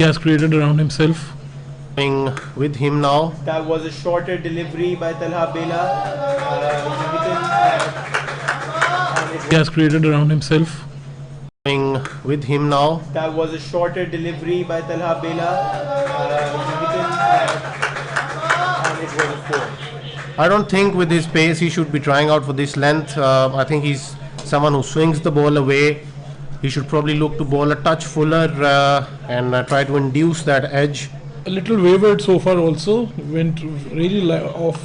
he has created around himself. With him now. That was a shorter delivery by Talha Bela. He has created around himself. With him now. That was a shorter delivery by Talha Bela. And it was a 4. I don't think with his pace he should be trying out for this length. I think he's someone who swings the ball away. He should probably look to bowl a touch fuller and try to induce that edge. A little wavered so far also. Went really off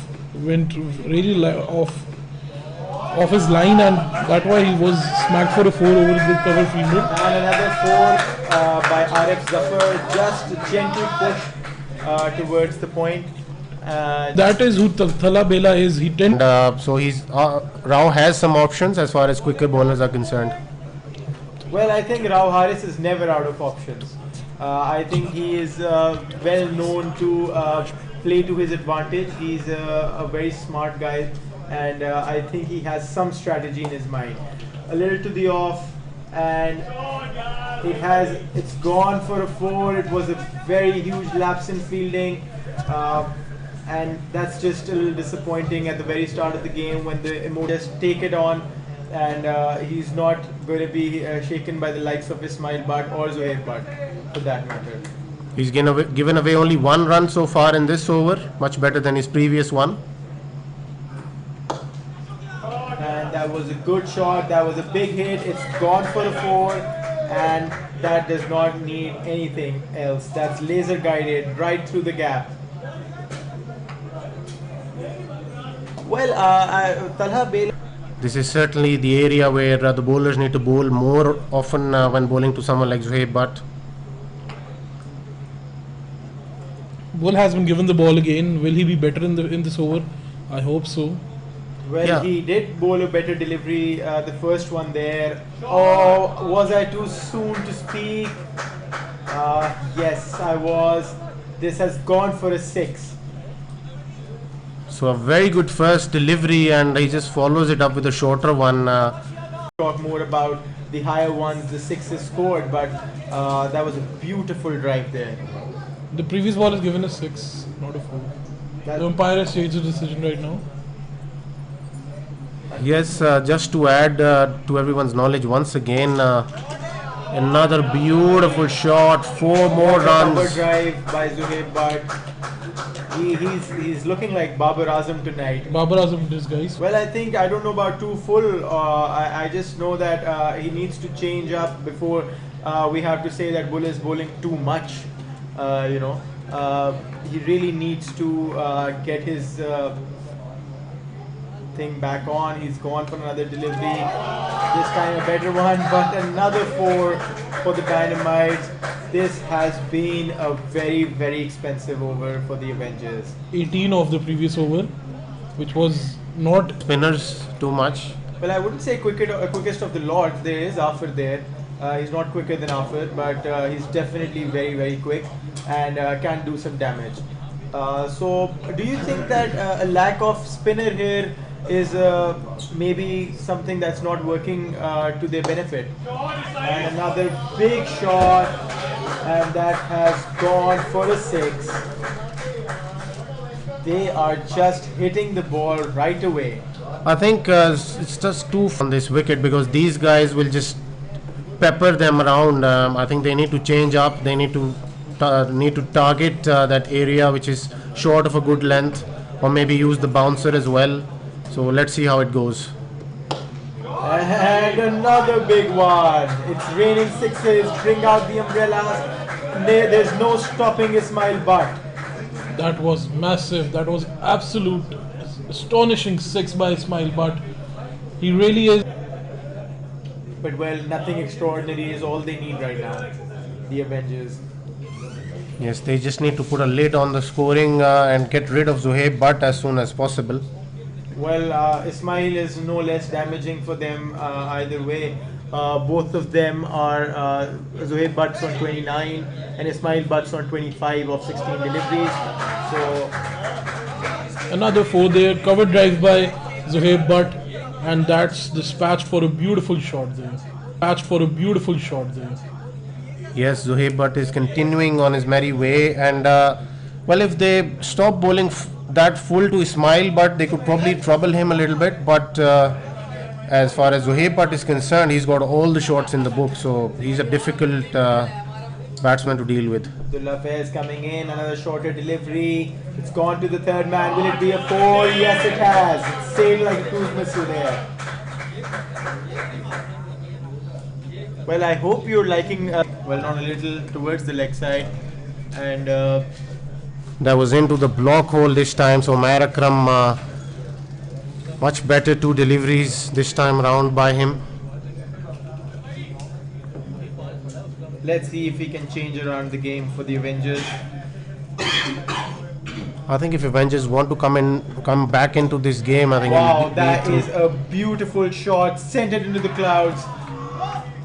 his line, and that's why he was smacked for a 4 over the cover fielder. And another 4 by Arif Zafar. Just a gentle push towards the point. That is who Talha Bela is. He tends. So Rao has some options as far as quicker bowlers are concerned. Well, I think Rao Haris is never out of options. I think he is well known to play to his advantage. He's a very smart guy, and I think he has some strategy in his mind. A little to the off, and it's gone for a 4. It was a very huge lapse in fielding, and that's just a little disappointing at the very start of the game when the emotions take it on. And he's not going to be shaken by the likes of Ismail Butt or Zohair Butt, for that matter. He's given away only 1 run so far in this over, much better than his previous one. And that was a good shot, that was a big hit, it's gone for a 4, and that does not need anything else. That's laser guided right through the gap. Well, Talha Bela. This is certainly the area where the bowlers need to bowl more often when bowling to someone like Zohair Butt. Bull has been given the ball again. Will he be better in this over? I hope so. Well, yeah. He did bowl a better delivery, the first one there. Oh, was I too soon to speak? Yes, I was. This has gone for a 6. So a very good first delivery, and he just follows it up with a shorter one. Talk more about the higher ones, the 6s scored, but that was a beautiful drive there. The previous ball is given a 6, not a 4. The umpire has changed the decision right now. Yes, just to add to everyone's knowledge once again, another beautiful shot, 4 more runs. Number drive by Zohair Butt. He's looking like Babar Azam tonight. Babar Azam disguise. Well, I don't know about too full. I just know that he needs to change up before we have to say that Bull is bowling too much. He really needs to get his thing back on. He's gone for another delivery. This time a better one, but another 4 for the Dynamites. This has been a very, very expensive over for the Avengers. 18 of the previous over, which was not Spinners too much. Well, I wouldn't say quickest of the lot. There is Afar there. He's not quicker than Afar, but he's definitely very, very quick and can do some damage. So, do you think that a lack of spinner here is maybe something that's not working to their benefit? And another big shot, and that has gone for a 6. They are just hitting the ball right away. I think it's just too on this wicket because these guys will just pepper them around. I think they need to change up. They need to target that area which is short of a good length, or maybe use the bouncer as well. So let's see how it goes. And another big one. It's raining 6s. Bring out the umbrellas. There's no stopping Ismail Butt. That was massive. That was absolute astonishing 6 by Ismail Butt. He really is. But well, nothing extraordinary is all they need right now. The Avengers. Yes, they just need to put a lid on the scoring and get rid of Zohair Butt as soon as possible. Well, Ismail is no less damaging for them either way. Both of them are Zohair Butt's on 29 and Ismail Butt's on 25 of 16 deliveries. So another 4 there, cover drive by Zohair Butt, and that's dispatched for a beautiful shot there. Yes, Zohaib Butt is continuing on his merry way, and well, if they stop bowling that full to Ismail Butt, they could probably trouble him a little bit. But as far as Zohaib Butt is concerned, he's got all the shots in the book, so he's a difficult batsman to deal with. Abdullah Faiz coming in, another shorter delivery. It's gone to the third man. Will it be a 4? Yes, it has. It's sailed like a cruise missile there. Well, I hope you're liking, well, not a little towards the leg side. And That was into the block hole this time, so Umair Akram much better 2 deliveries this time round by him. let's see if he can change around the game for the Avengers. I think if Avengers want to come back into this game, I think Wow, we that need is a beautiful shot, sent it into the clouds,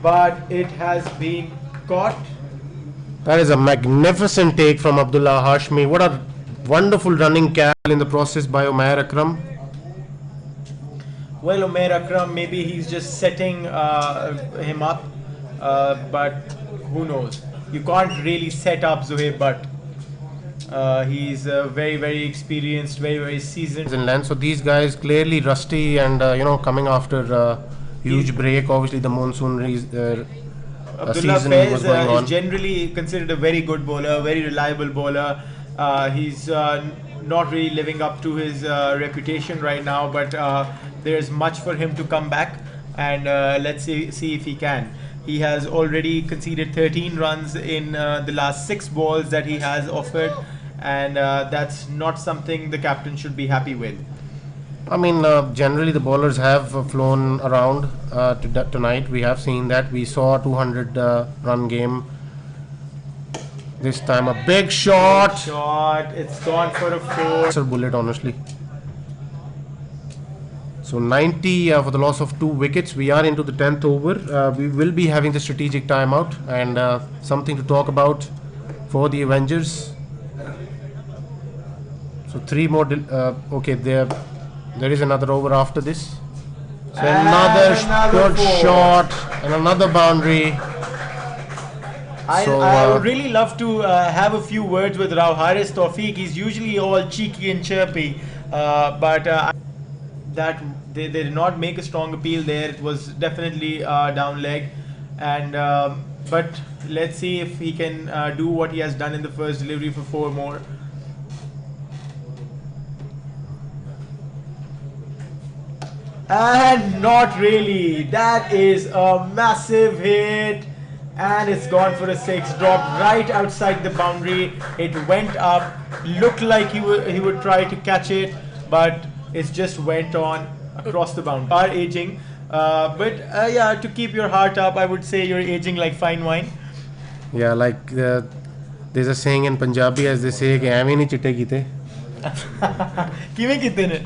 but it has been caught. that is a magnificent take from Abdullah Hashmi. What a wonderful running catch in the process by Umair Akram. Well, Umair Akram, maybe he's just setting him up, but who knows? You can't really set up Zohaib Butt. He's very, very experienced, very, very seasoned. In length, so these guys clearly rusty and coming after huge break. Obviously, the monsoon Abdullah season Faiz was going on. is generally considered a very good bowler, very reliable bowler. He's not really living up to his reputation right now, but there's much for him to come back, and let's see if he can. He has already conceded 13 runs in the last 6 balls that he has offered, and that's not something the captain should be happy with. I mean, generally the bowlers have flown around tonight. We have seen that. We saw a 200 run game. This time a big shot. Shot, it's gone for a 4. It's a bullet, honestly. So 90 for the loss of 2 wickets. We are into the 10th over. We will be having the strategic timeout and something to talk about for the Avengers. So 3 more. Okay, there is another over after this. So another good shot and another boundary. I would really love to have a few words with Rao Haris Tawfiq. He's usually all cheeky and chirpy, but that they did not make a strong appeal there. It was definitely down leg, and but let's see if he can do what he has done in the first delivery for 4 more. And not really. That is a massive hit, and it's gone for a 6. Dropped right outside the boundary. It went up. Looked like he would try to catch it, but it just went on across the boundary. Are aging, but yeah, to keep your heart up, I would say you're aging like fine wine. Yeah, like there's a saying in Punjabi, as they say, कि ऐਵੇਂ नहीं चिट्टे कीते किवें कीते ने?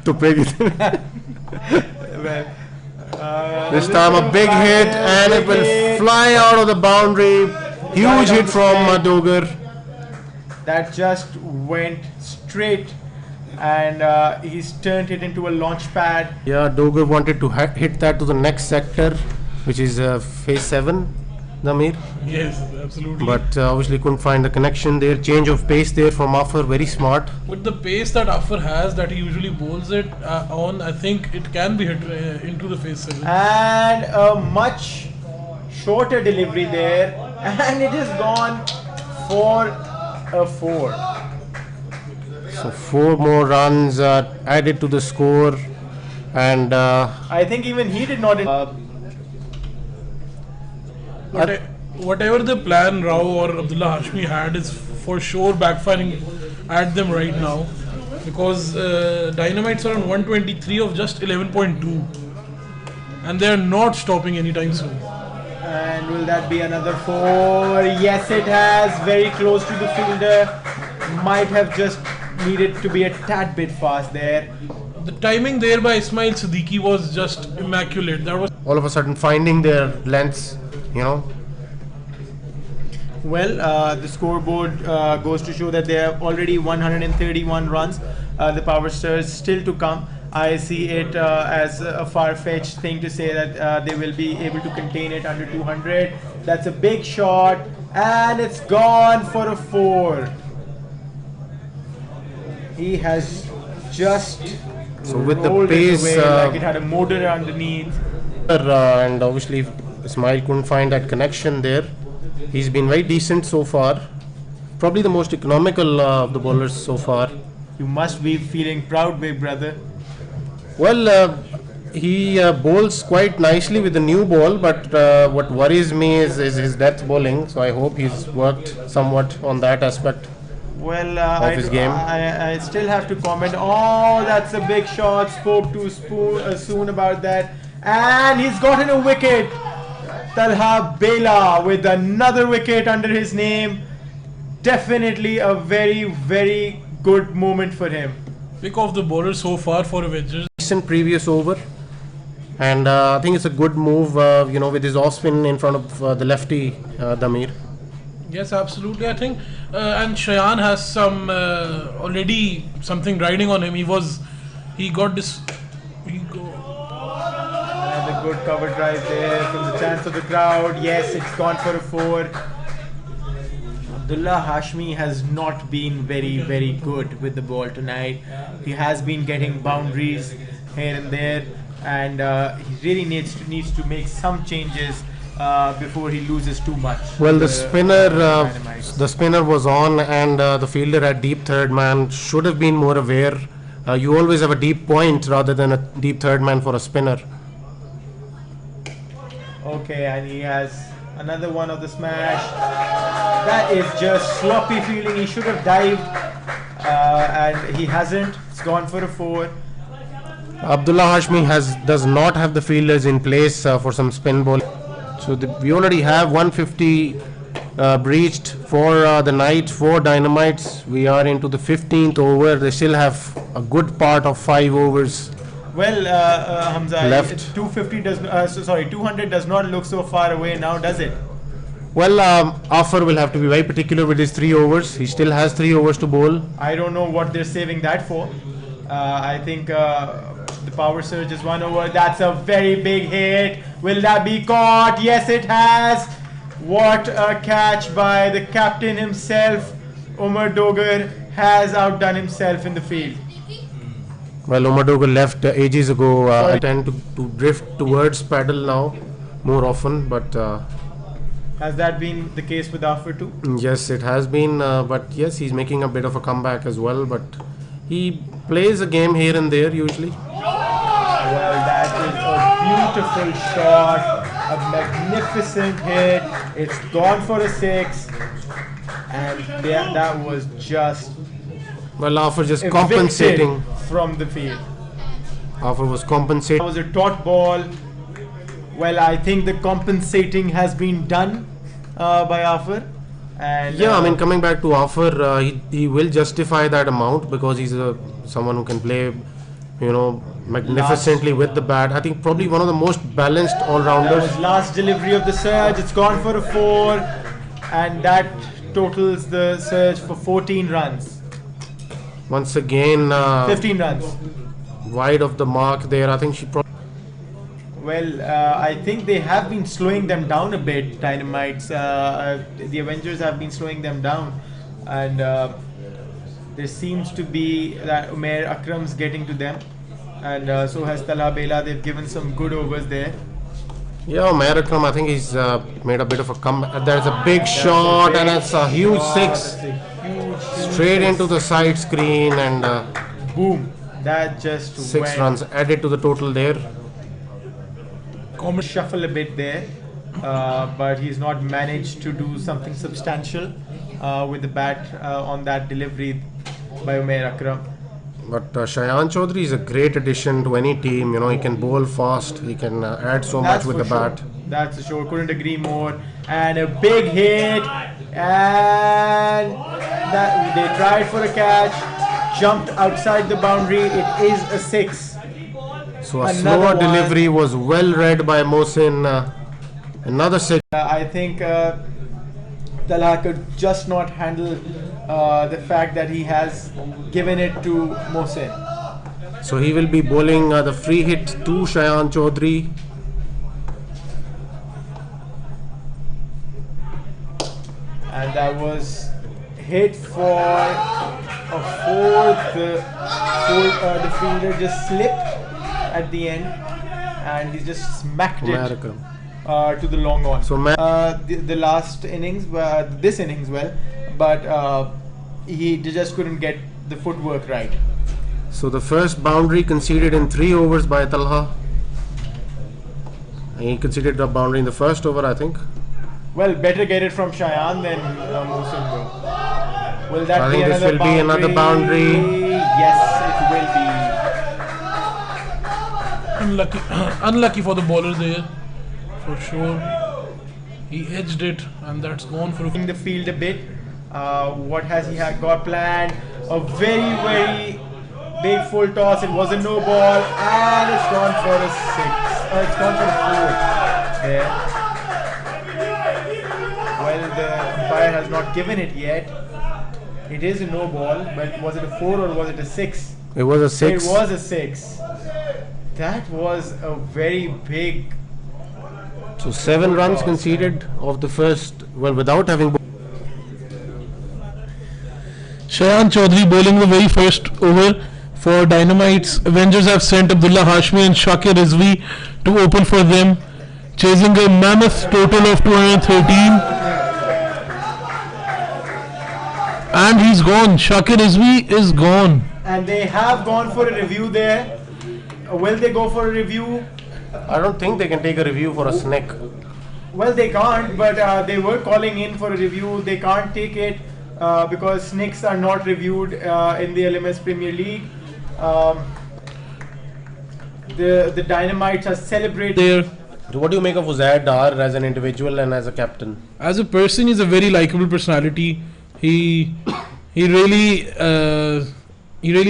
तुप्पे कीते. Well, This time a big hit and it will fly out of the boundary. Huge hit from Dogar. that just went straight, and he's turned it into a launch pad. Yeah, Dogar wanted to hit that to the next sector, which is phase 7, Namir. Yes, absolutely. But obviously couldn't find the connection there. Change of pace there from Afar, very smart. With the pace that Afar has, that he usually bowls it on, I think it can be hit into the face 7. And a much shorter delivery there, and it is gone for a 4. So 4 more runs added to the score, and I think even he did not. Whatever the plan Rao or Abdullah Hashmi had is for sure backfiring at them right now, because Dynamites are on 123 of just 11.2, and they are not stopping anytime soon. And will that be another 4? Yes, it has. Very close to the fielder. Might have just needed to be a tad bit fast there. The timing there by Ismail Siddiqui was just immaculate. That was all of a sudden finding their lengths, Well, the scoreboard goes to show that they have already 131 runs. The Power Stars still to come. I see it as a far-fetched thing to say that they will be able to contain it under 200. That's a big shot, and it's gone for a 4. He has just So with the rolled it pace, away like it had a motor underneath. and obviously Ismail couldn't find that connection there. He's been very decent so far. Probably the most economical of the bowlers so far. You must be feeling proud, big brother. Well, he bowls quite nicely with the new ball, but what worries me is his death bowling. So I hope he's worked somewhat on that aspect. Well, his game. I still have to comment. Oh, that's a big shot. Spoke too soon about that. And he's gotten a wicket. Talha Bela with another wicket under his name. Definitely a very, very good moment for him. Pick of the bowler so far for Avengers. Decent previous over, and I think it's a good move. With his off spin in front of the lefty Damir. Yes, absolutely. I think, and Shayan has some already something riding on him. He got this. Another good cover drive there from the chance of the crowd. Yes, it's gone for a 4. Abdullah Hashmi has not been very, very good with the ball tonight. He has been getting boundaries here and there, and he really needs to make some changes before he loses too much. Well, the Dynamites. spinner was on, and the fielder at deep third man should have been more aware. You always have a deep point rather than a deep third man for a spinner. Okay, and he has another one of the smash. That is just sloppy fielding. He should have dived, and he hasn't. It's gone for a 4. Abdullah Hashmi does not have the fielders in place for some spin ball. So we already have 150 breached for the night for Dynamites. We are into the 15th over. They still have a good part of 5 overs. Well, Hamza, Left. 200 does not look so far away now, does it? Well, Afar will have to be very particular with his 3 overs. He still has 3 overs to bowl. I don't know what they're saving that for. I think the power surge is 1 over. That's a very big hit. Will that be caught? Yes, it has. What a catch by the captain himself. Umar Dogar has outdone himself in the field. Well, Umar Dogar left ages ago. I tend to drift towards paddle now more often, but Has that been the case with Afar too? yes, it has been. But yes, he's making a bit of a comeback as well. But he plays a game here and there usually. Well, that is a beautiful shot, a magnificent hit. It's gone for a 6, and that was just Well, Afar just evicted compensating. from the field. Afar was compensating. That was a taut ball. Well, I think the compensating has been done by Afar. And Yeah, I mean, coming back to Afar, he will justify that amount because he's someone who can play, magnificently with the bat. I think probably one of the most balanced that all-rounders. was last delivery of the surge. It's gone for a 4, and that totals the surge for 14 runs. Once again, 15 runs. wide of the mark there. I think she probably. Well, I think they have been slowing them down a bit, Dynamites. The Avengers have been slowing them down, and there seems to be that Umair Akram's getting to them, and so has Talha Bela. They've given some good overs there. Yeah, Umair Akram, I think he's made a bit of a comeback. There's a big shot, and it's a huge 6 That's a huge straight six. into the side screen, and Boom. That just 6 went. runs added to the total there. Shuffle a bit there, but he's not managed to do something substantial with the bat on that delivery by Umair Akram. But Shayan Chaudhary is a great addition to any team. He can bowl fast. He can add so much with for the sure. bat. That's for sure. Couldn't agree more. And a big hit, and that they tried for a catch, jumped outside the boundary. It is a 6. So a Another slower one. delivery was well read by Mohsin. Another 6. I think Talha could just not handle the fact that he has given it to Mohsin. So he will be bowling the free hit to Shayan Chaudhary. that was hit for a fourth. The fielder just slipped at the end, and he just smacked America. it to the long on. So The last innings, this innings, but he just couldn't get the footwork right. So the first boundary conceded in 3 overs by Talha. He conceded a boundary in the first over, I think. Well, better get it from Shayan than Mohsin though. Will that I be think this another will be another boundary. Yes, it will be. Unlucky for the bowler there, for sure. He edged it, and that's gone for In the field a bit. What has he got planned? A very big full toss. It was a no ball, and it's gone for a 6. It's gone for a 4. There. Well, the umpire has not given it yet. It is a no ball, but was it a 4 or was it a 6? It was a 6. It was a 6. That was a very big. So 7 runs conceded of the first, well, without having. Shayan Chaudhary bowling the very first over for Dynamites. Avengers have sent Abdullah Hashmi and Shakir Rizvi to open for them, chasing a mammoth total of 213. And he's gone. Shakir Rizvi is gone. And they have gone for a review there. Will they go for a review? I don't think they can take a review for a snake. Well, they can't, but they were calling in for a review. They can't take it because snakes are not reviewed in the LMS Premier League. The Dynamites are celebrating. There. So what do you make of Uzair Dar as an individual and as a captain? As a person, he's a very likable personality. He really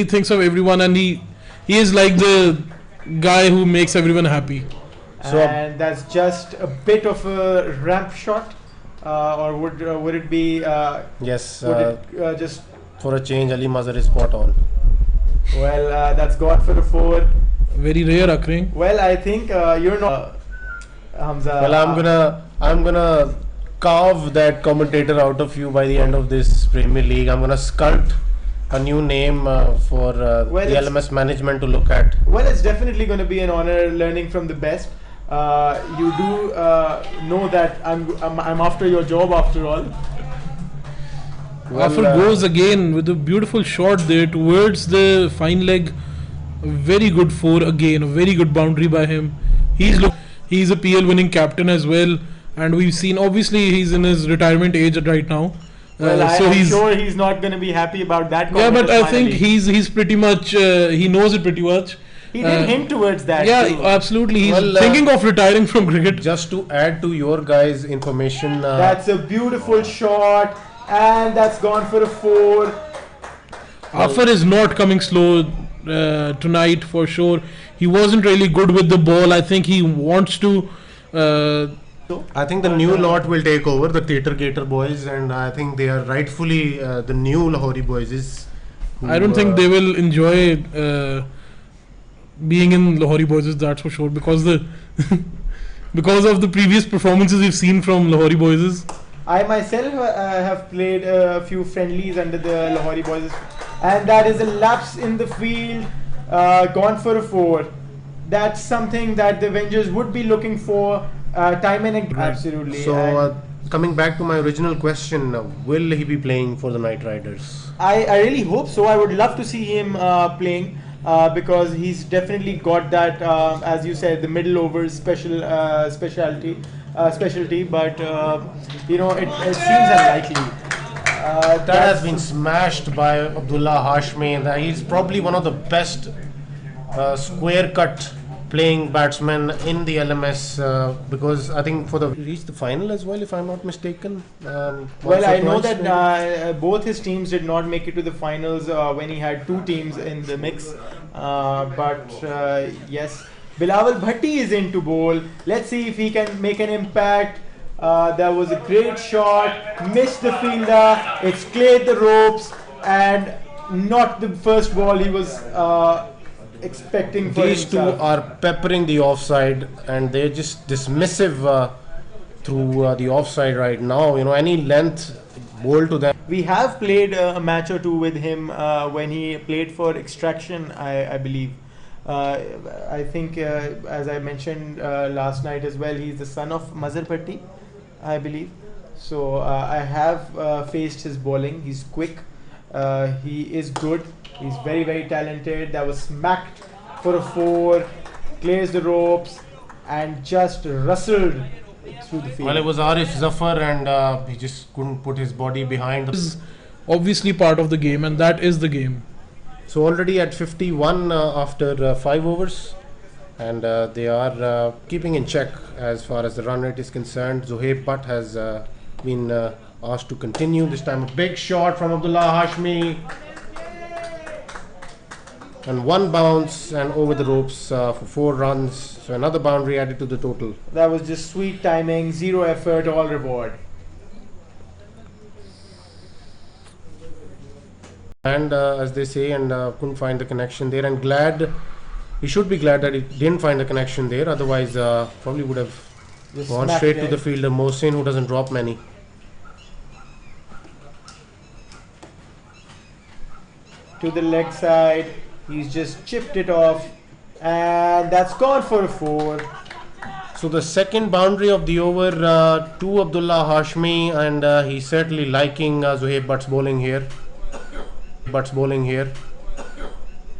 thinks of everyone, and he is like the guy who makes everyone happy. And that's just a bit of a ramp shot, or would it be? Yes. Would it just? For a change, Ali Mazhar is spot on. Well, that's gone for a 4. Very rare occurring. Well, I think you're not. Hamza. Well, I'm gonna carve that commentator out of you by the end of this Premier League. I'm gonna sculpt a new name for the LMS management to look at. Well, it's definitely going to be an honor learning from the best. You do know that I'm after your job after all. After goes again with a beautiful shot there towards the fine leg. A very good 4 again. A very good boundary by him. He's a PL winning captain as well, and we've seen obviously he's in his retirement age right now. Well, I'm sure he's not going to be happy about that. Yeah, but I think he's pretty much he knows it pretty much. He did hint towards that. Yeah, too. absolutely. He's thinking of retiring from cricket. Just to add to your guys' information, that's a beautiful shot, and that's gone for a 4. Afar is not coming slow tonight for sure. He wasn't really good with the ball. I think he wants to. I think the new lot will take over, the Theatre Gator boys, and I think they are rightfully the new Lahore boys. I don't think they will enjoy being in Lahore boys, that's for sure, because because of the previous performances we've seen from Lahore boys. I myself have played a few friendlies under the Lahore boys, and that is a lapse in the field, gone for a 4. That's something that the Avengers would be looking for time and again. Absolutely. So coming back to my original question, will he be playing for the Knight Riders? I really hope so. I would love to see him playing because he's definitely got that, as you said, the middle overs specialty. But it seems unlikely. That has been smashed by Abdullah Hashmi. He's probably one of the best square cut playing batsmen in the LMS because I think reached the final as well, if I'm not mistaken. Well, I know that both his teams did not make it to the finals when he had 2 teams in the mix. But yes, Bilawal Bhatti is in to bowl. Let's see if he can make an impact. That was a great shot, missed the fielder, it's cleared the ropes, and not the first ball he was expecting for These himself. two are peppering the offside, and they're just dismissive through the offside right now. Any length bowl to them. We have played a match or two with him when he played for Extraction, I believe. I think, as I mentioned last night as well, he's the son of Mazhar Bhatti, I believe. So I have faced his bowling. He's quick. He is good. He's very, very talented. That was smacked for a 4, clears the ropes, and just rustled through the field. Well, it was Arif Zafar, and he just couldn't put his body behind This the. is obviously part of the game, and that is the game. So already at 51 after 5 overs, and they are keeping in check as far as the run rate is concerned. Zohaib Butt has been asked to continue. This time a big shot from Abdullah Hashmi. And 1 bounce and over the ropes for 4 runs. So another boundary added to the total. That was just sweet timing, 0 effort, all reward. And as they say, and couldn't find the connection there. And glad, he should be glad that he didn't find the connection there. Otherwise, probably would have Just gone smacked straight to it. the fielder Mohsin, who doesn't drop many. To the leg side, he's just chipped it off, and that's gone for a 4. So the second boundary of the over to Abdullah Hashmi, and he's certainly liking Zohaib Butt's bowling here.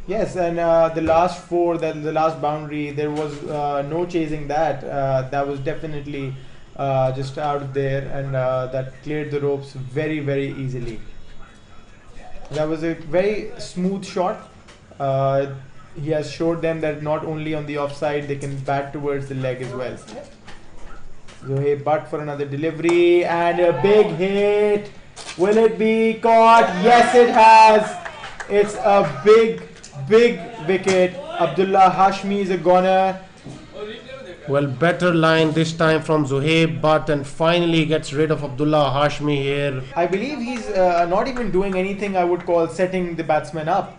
Yes, and the last 4, the last boundary, there was no chasing that. That was definitely just out there, and that cleared the ropes very, very easily. That was a very smooth shot. He has showed them that not only on the offside, they can bat towards the leg as well. Zohaib Butt for another delivery, and a big hit. Will it be caught? Yes, it has. It's a big, big wicket. Abdullah Hashmi is a goner. Well, better line this time from Zohaib Butt, and finally gets rid of Abdullah Hashmi here. I believe he's not even doing anything I would call setting the batsman up.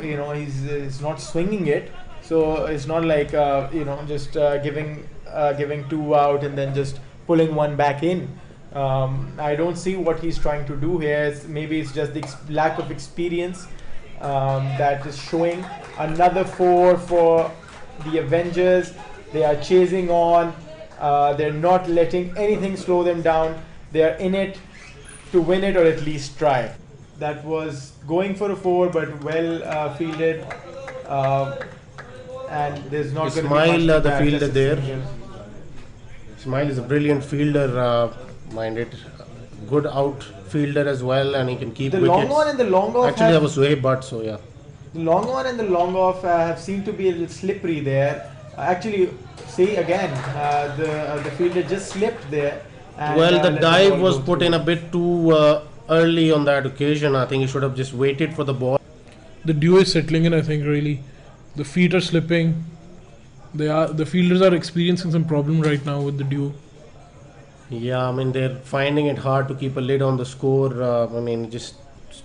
He's not swinging it, so it's not like just giving 2 out and then just pulling 1 back in. I don't see what he's trying to do here. Maybe it's just the lack of experience that is showing. Another 4 for the Avengers. They are chasing on. They're not letting anything slow them down. They are in it to win it, or at least try. That was going for a 4, but well fielded. And there's not going to be much Ismail, to the that, fielder just a there. single. Ismail is a brilliant fielder, minded. Good outfielder as well, and he can keep The wickets. long on and the long off. Actually, that was Zohaib Butt, so yeah. The long on and the long off have seemed to be a little slippery there. Actually, see again, the fielder just slipped there. And, Well, the let dive ball was go put through. in a bit too early on that occasion. I think he should have just waited for the ball. The duo is settling in, I think, really. The feet are slipping. The fielders are experiencing some problem right now with the duo. Yeah, I mean, they're finding it hard to keep a lid on the score. Just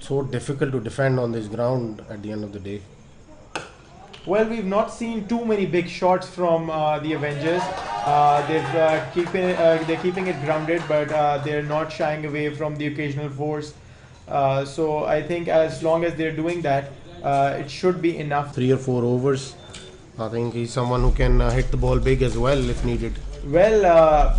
so difficult to defend on this ground at the end of the day. Well, we've not seen too many big shots from the Avengers. They're keeping it grounded, but they're not shying away from the occasional force. So I think as long as they're doing that, it should be enough. 3 or 4 overs. I think he's someone who can hit the ball big as well if needed. Well,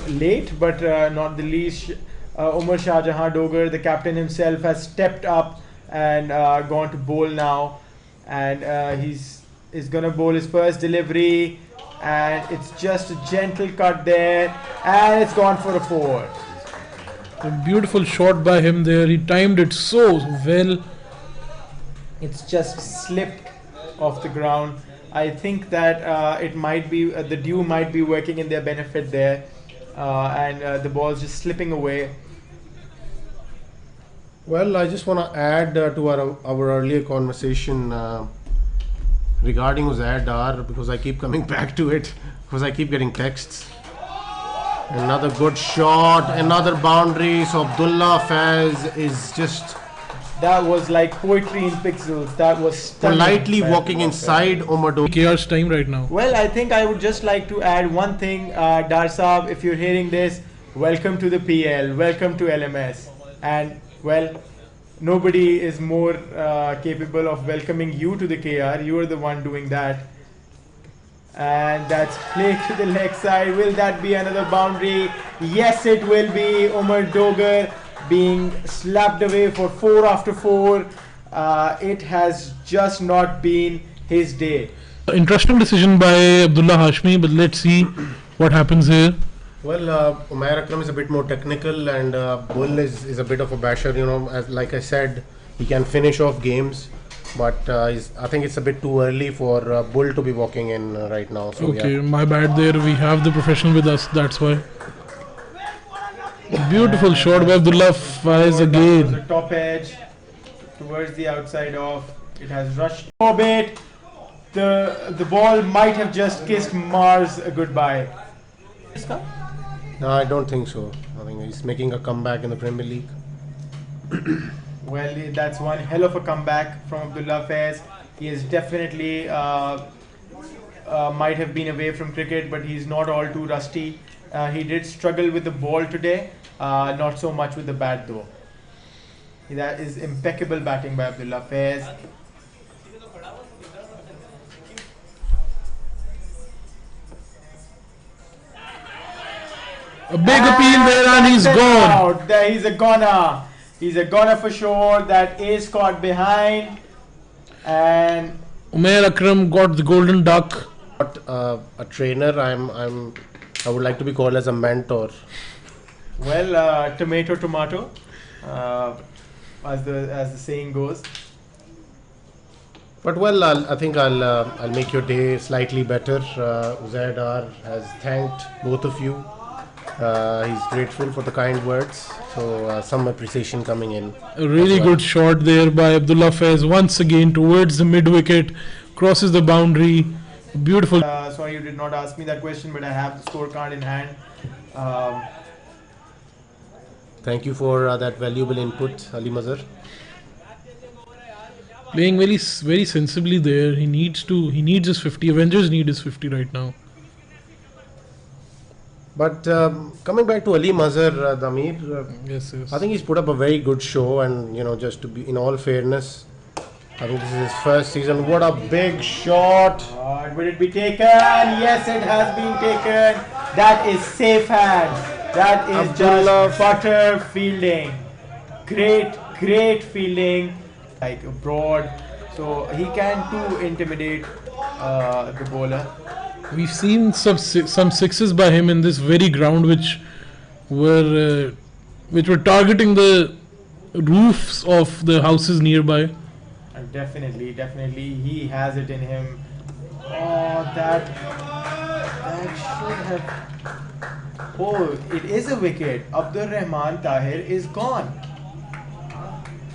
late but not the least, Umar Shah Jahan Dogar, the captain himself, has stepped up and gone to bowl now, and he's gonna bowl his first delivery, and it's just a gentle cut there, and it's gone for a 4. A beautiful shot by him there. He timed it so well. It's just slipped off the ground. I think that it might be the dew might be working in their benefit there, and the ball's just slipping away. Well, I just want to add to our earlier conversation regarding Uzair Dar, because I keep coming back to it, because I keep getting texts. Another good shot, another boundary. So Abdullah Faiz is just That was like poetry in pixels. That was stunning. politely walking inside Omar Dogar. KR's time right now. Well, I think I would just like to add one thing, Dar Saab, if you're hearing this, welcome to the PL, welcome to LMS. And well, nobody is more capable of welcoming you to the KR. You are the one doing that. And that's played to the leg side. Will that be another boundary? Yes, it will be. Umar Dogar being slapped away for 4 after 4. It has just not been his day. Interesting decision by Abdullah Hashmi, but let's see what happens here. Well, Umair Akram is a bit more technical, and Bull is a bit of a basher. You know, as like I said, he can finish off games, but I think it's a bit too early for Bull to be walking in right now. So Okay, yeah. my bad there. We have the professional with us, that's why. Beautiful shot by Abdullah Faiz The again. top edge towards the outside of. It has rushed a bit. The ball might have just kissed Mars a goodbye. No, I don't think so. I think he's making a comeback in the Premier League. Well, that's one hell of a comeback from Abdullah Faiz. He is definitely might have been away from cricket, but he's not all too rusty. He did struggle with the ball today, not so much with the bat though. That is impeccable batting by Abdullah Faiz. A big appeal there and he's gone. Out. There, he's a goner. He's a goner for sure. That is caught behind. And Umair Akram got the golden duck. Not a trainer. I would like to be called as a mentor. well, tomato, as the saying goes. But well, I think I'll make your day slightly better. Uzair has thanked both of you. He's grateful for the kind words. So some appreciation coming in. A really good shot there by Abdullah Faiz once again towards the mid wicket, crosses the boundary. Beautiful. Sorry, you did not ask me that question, but I have the scorecard in hand. Thank you for that valuable input, Ali Mazhar. Playing very very sensibly there. He needs his 50. Avengers need his 50 right now. But coming back to Ali Mazhar, Damir, Yes. I think he's put up a very good show, and just to be in all fairness, I think this is his first season. What a big shot! Will it be taken? Yes, it has been taken. That is safe hand. That is Abdullah. just butter fielding. Great fielding. Like abroad, so he can too intimidate the bowler. We've seen some sixes by him in this very ground, which were targeting the roofs of the houses nearby. And definitely, he has it in him. Oh, that should have. Oh, it is a wicket. Abdur Rahman Tahir is gone.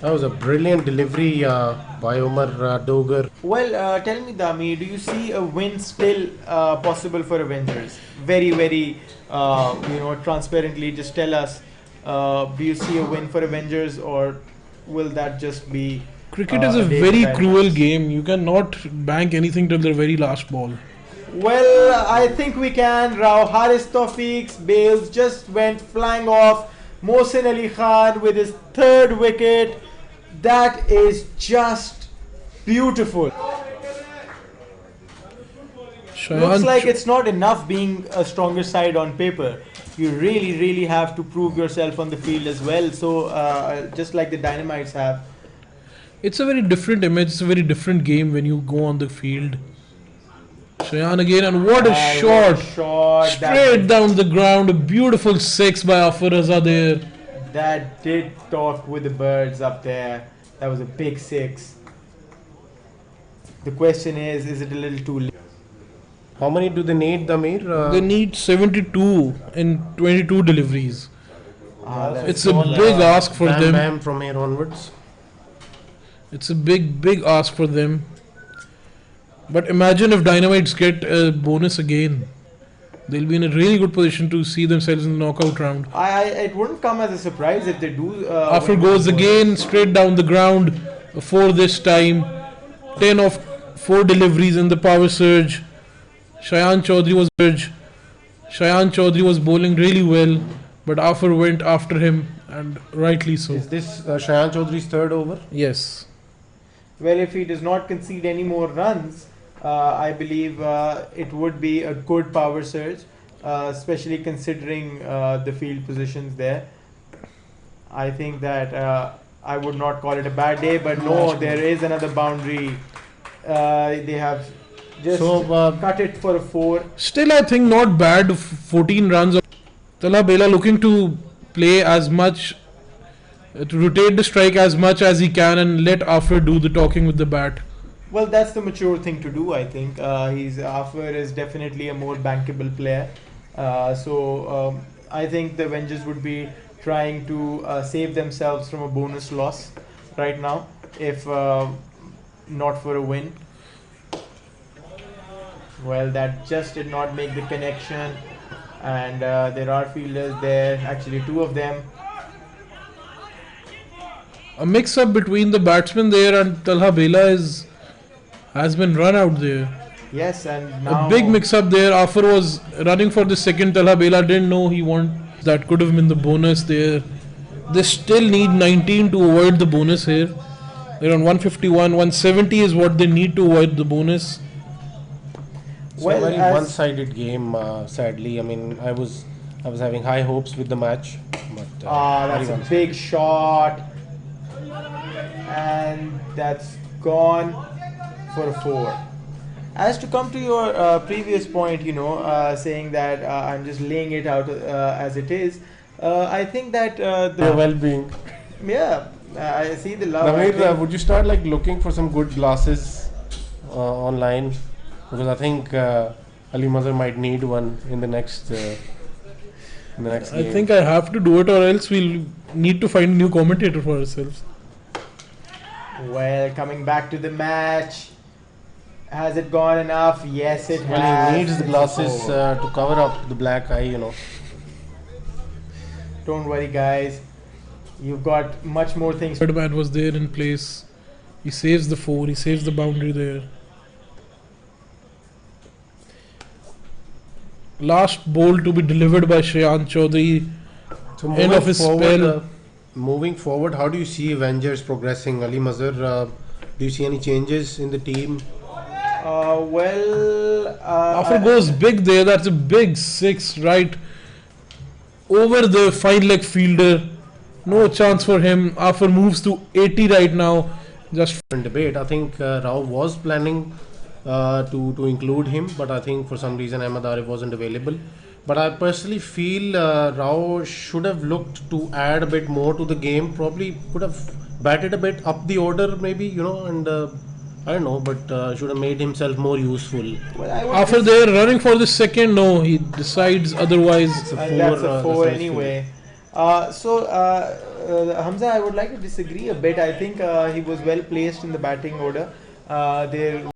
That was a brilliant delivery by Umar Dogar. Well, tell me, Dami, do you see a win still possible for Avengers? Very, transparently, just tell us. Do you see a win for Avengers, or will that just be? Cricket is a day very for Dynamites? cruel game. You cannot bank anything till the very last ball. Well, I think we can. Rao Haris Tawfiq's bails just went flying off. Mohsin Ali Khan with his third wicket. That is just beautiful. Looks like it's not enough being a stronger side on paper. You really have to prove yourself on the field as well. So, just like the Dynamites have. It's a very different image. It's a very different game when you go on the field. Shayan again, and what a shot! Straight down the ground. A beautiful six by Afar Raza there. That did talk with the birds up there. That was a big six. The question is it a little too late? How many do they need, Damir? They need 72 in 22 deliveries. It's a all, big ask for bam, them. Bam from here onwards. It's a big ask for them. But imagine if Dynamites get a bonus again. They'll be in a really good position to see themselves in the knockout round. It wouldn't come as a surprise if they do. After win goes this again straight down the ground for this time. 10 of 4 deliveries in the power surge. Shayan Chaudhary was bowling really well. but Afar went after him, and rightly so. Is this Shayan Chaudhary's third over? Yes. Well, if he does not concede any more runs, I believe it would be a good power surge, especially considering the field positions there. I think that I would not call it a bad day, but no, there is another boundary. They have just cut it for a 4. Still, I think not bad. 14 runs. Talha Bela looking to play as much, to rotate the strike as much as he can and let Afar do the talking with the bat. Well, that's the mature thing to do, I think. Afar is definitely a more bankable player. So I think the Avengers would be trying to save themselves from a bonus loss right now, if not for a win. Well, that just did not make the connection, and there are fielders there, actually 2 of them. A mix-up between the batsman there and Talha Bela has been run out there. Yes, and now A big mix-up there. Afar was running for the second. Talha Bela didn't know he wanted. That could have been the bonus there. They still need 19 to avoid the bonus here. They're on 151. 170 is what they need to avoid the bonus. It's Well, a very as- one-sided game, sadly. I mean, I was having high hopes with the match, but that's a big shot, and that's gone for a 4. As to come to your previous point, saying that I'm just laying it out as it is, I think that their well-being. I see the love. I Naveed, think- would you start like looking for some good glasses online? Because I think Ali Mazhar might need one in the next game. I think I have to do it, or else we'll need to find a new commentator for ourselves. Well, coming back to the match, has it gone enough? Yes, it Well, has. he needs the glasses It's a 4. to cover up the black eye. Don't worry, guys. You've got much more things. Third man was there in place. He saves the 4. He saves the boundary there. Last ball to be delivered by Shayan Chaudhary. So End of his spell. Moving forward, how do you see Avengers progressing? Ali Mazhar, do you see any changes in the team? After goes big there. That's a big 6 right over the fine leg fielder. No chance for him. After moves to 80 right now. Just In debate, I think Rao was planning to include him, but I think for some reason Ahmed Arif wasn't available. But I personally feel Rao should have looked to add a bit more to the game. Probably could have batted a bit up the order, maybe, and I don't know, but should have made himself more useful. after they're running for the second, no, he decides otherwise. And that's a 4 that's anyway. Hamza, I would like to disagree a bit. I think he was well placed in the batting order. There